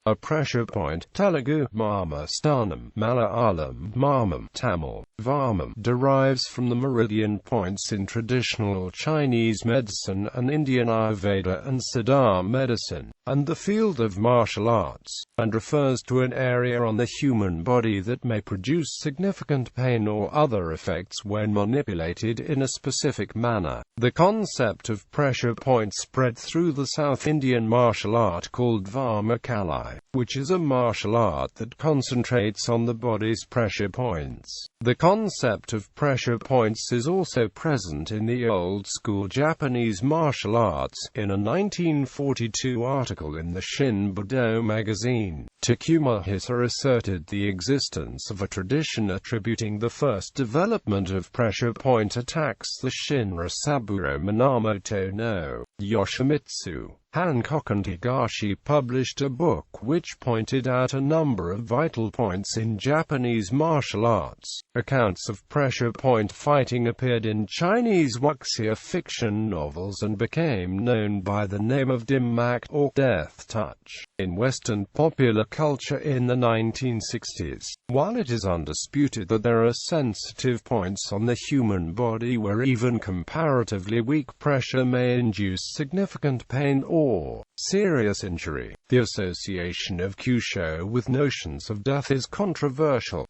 A pressure point, Telugu, Marma Sthanam, Malayalam, marmam, Tamil, varmam, derives from the meridian points in traditional Chinese medicine and Indian Ayurveda and Siddha medicine, and the field of martial arts, and refers to an area on the human body that may produce significant pain or other effects when manipulated in a specific manner. The concept of pressure point spread through the South Indian martial art called Varma kalai, which is a martial art that concentrates on the body's pressure points. The concept of pressure points is also present in the old-school Japanese martial arts. In a 1942 article in the Shin Budo magazine, Takuma Hisa asserted the existence of a tradition attributing the first development of pressure point attacks the Shinra Saburō Minamoto no Yoshimitsu Hancock and Higashi published a book which pointed out a number of vital points in Japanese martial arts. Accounts of pressure point fighting appeared in Chinese wuxia fiction novels and became known by the name of dim mak or death touch in Western popular culture in the 1960s. While it is undisputed that there are sensitive points on the human body where even comparatively weak pressure may induce significant pain or serious injury, the association of Kyusho with notions of death is controversial.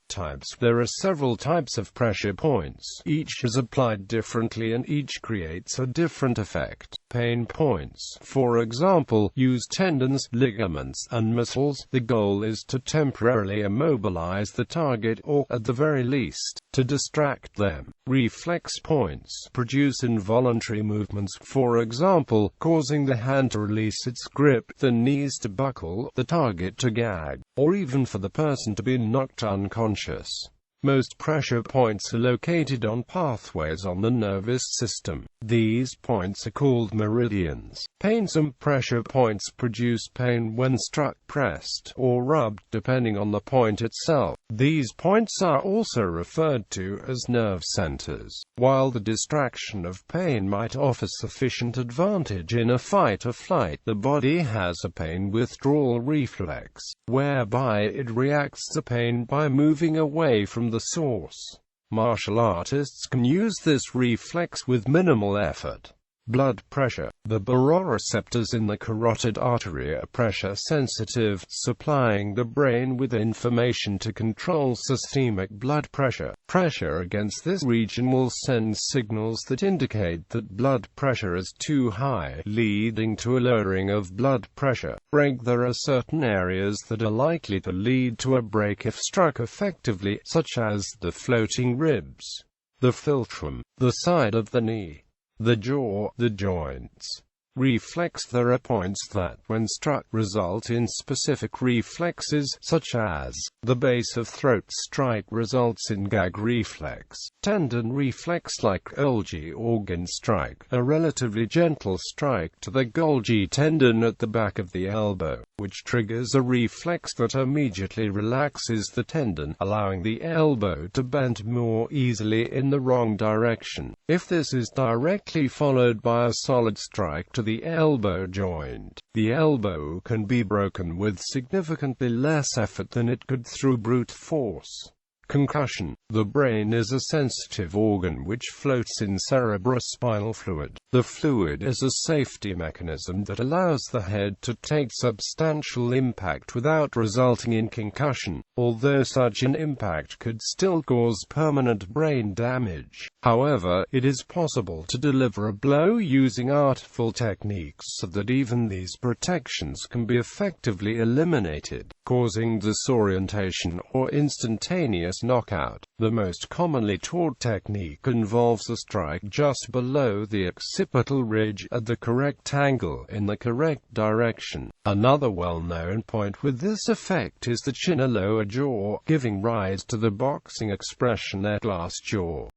There are several types of pressure points. Each is applied differently and each creates a different effect. Pain points, for example, use tendons, ligaments, and muscles. The goal is to temporarily immobilize the target or, at the very least, to distract them. Reflex points produce involuntary movements, for example, causing the hand to release its grip, the knees to buckle, the target to gag, or even for the person to be knocked unconscious. Most pressure points are located on pathways on the nervous system. These points are called meridians. Some pressure points produce pain when struck, pressed, or rubbed, depending on the point itself. These points are also referred to as nerve centers. While the distraction of pain might offer sufficient advantage in a fight or flight, the body has a pain withdrawal reflex, whereby it reacts to pain by moving away from the source. Martial artists can use this reflex with minimal effort. Blood pressure. The baroreceptors in the carotid artery are pressure sensitive, supplying the brain with information to control systemic blood pressure. Pressure against this region will send signals that indicate that blood pressure is too high, leading to a lowering of blood pressure. Break. There are certain areas that are likely to lead to a break if struck effectively, such as the floating ribs, the philtrum, the side of the knee, the jaw, the joints. Reflex. There are points that, when struck, result in specific reflexes, such as the base of throat strike results in gag reflex. Tendon reflex. Like Golgi organ strike, a relatively gentle strike to the Golgi tendon at the back of the elbow, which triggers a reflex that immediately relaxes the tendon, allowing the elbow to bend more easily in the wrong direction. If this is directly followed by a solid strike to the elbow joint, the elbow can be broken with significantly less effort than it could through brute force. Concussion. The brain is a sensitive organ which floats in cerebrospinal fluid. The fluid is a safety mechanism that allows the head to take substantial impact without resulting in concussion, although such an impact could still cause permanent brain damage. However, it is possible to deliver a blow using artful techniques so that even these protections can be effectively eliminated, causing disorientation or instantaneous knockout. The most commonly taught technique involves a strike just below the occipital ridge at the correct angle in the correct direction. Another well-known point with this effect is the chin or lower jaw, giving rise to the boxing expression glass jaw.